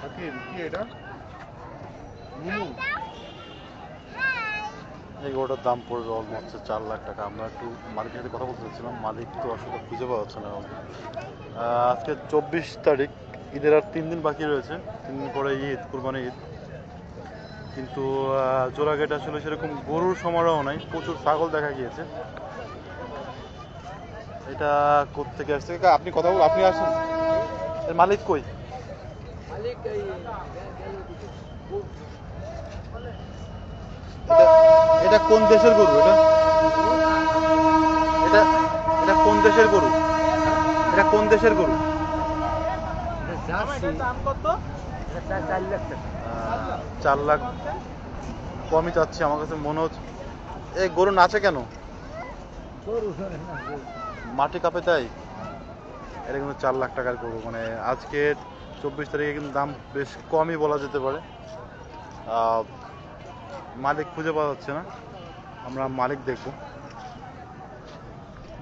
এই গরুটার দাম পড়বে অলমোস্ট 4 লাখ টাকা। আমরা একটু মালিকের সাথে কথা বলতে চাচ্ছিলাম, মালিক তো আসলে খুঁজে পাওয়া যাচ্ছে না। আজকে 24 তারিখ, ঈদের আর 3 দিন বাকি রয়েছে। 3 দিন পরে ঈদ, কুরবানি ঈদ। কিন্তু জোড়াঘাটে আসলে সেরকম গরুর সমারোহ নাই, প্রচুর ছাগল দেখা গিয়েছে। এটা কোত্থেকে আসছে? আপনি কথা বল, আপনি আসেন। এর মালিক কই? এটা কোন দেশের গরু? এটা এটা কোন দেশের গরু? এটা কোন দেশের গরু? 4 লাখ কমই চাচ্ছি আমার কাছে মনে হচ্ছে। এই গরু নাচে কেন? মাটি কাঁপে তাই? এটা কিন্তু 4 লাখ টাকার গরু। মানে আজকে 24 তারিখে কিন্তু দাম বেশ কমই বলা যেতে পারে। মালিক খুঁজে পাওয়া যাচ্ছে না, আমরা মালিক দেখবো।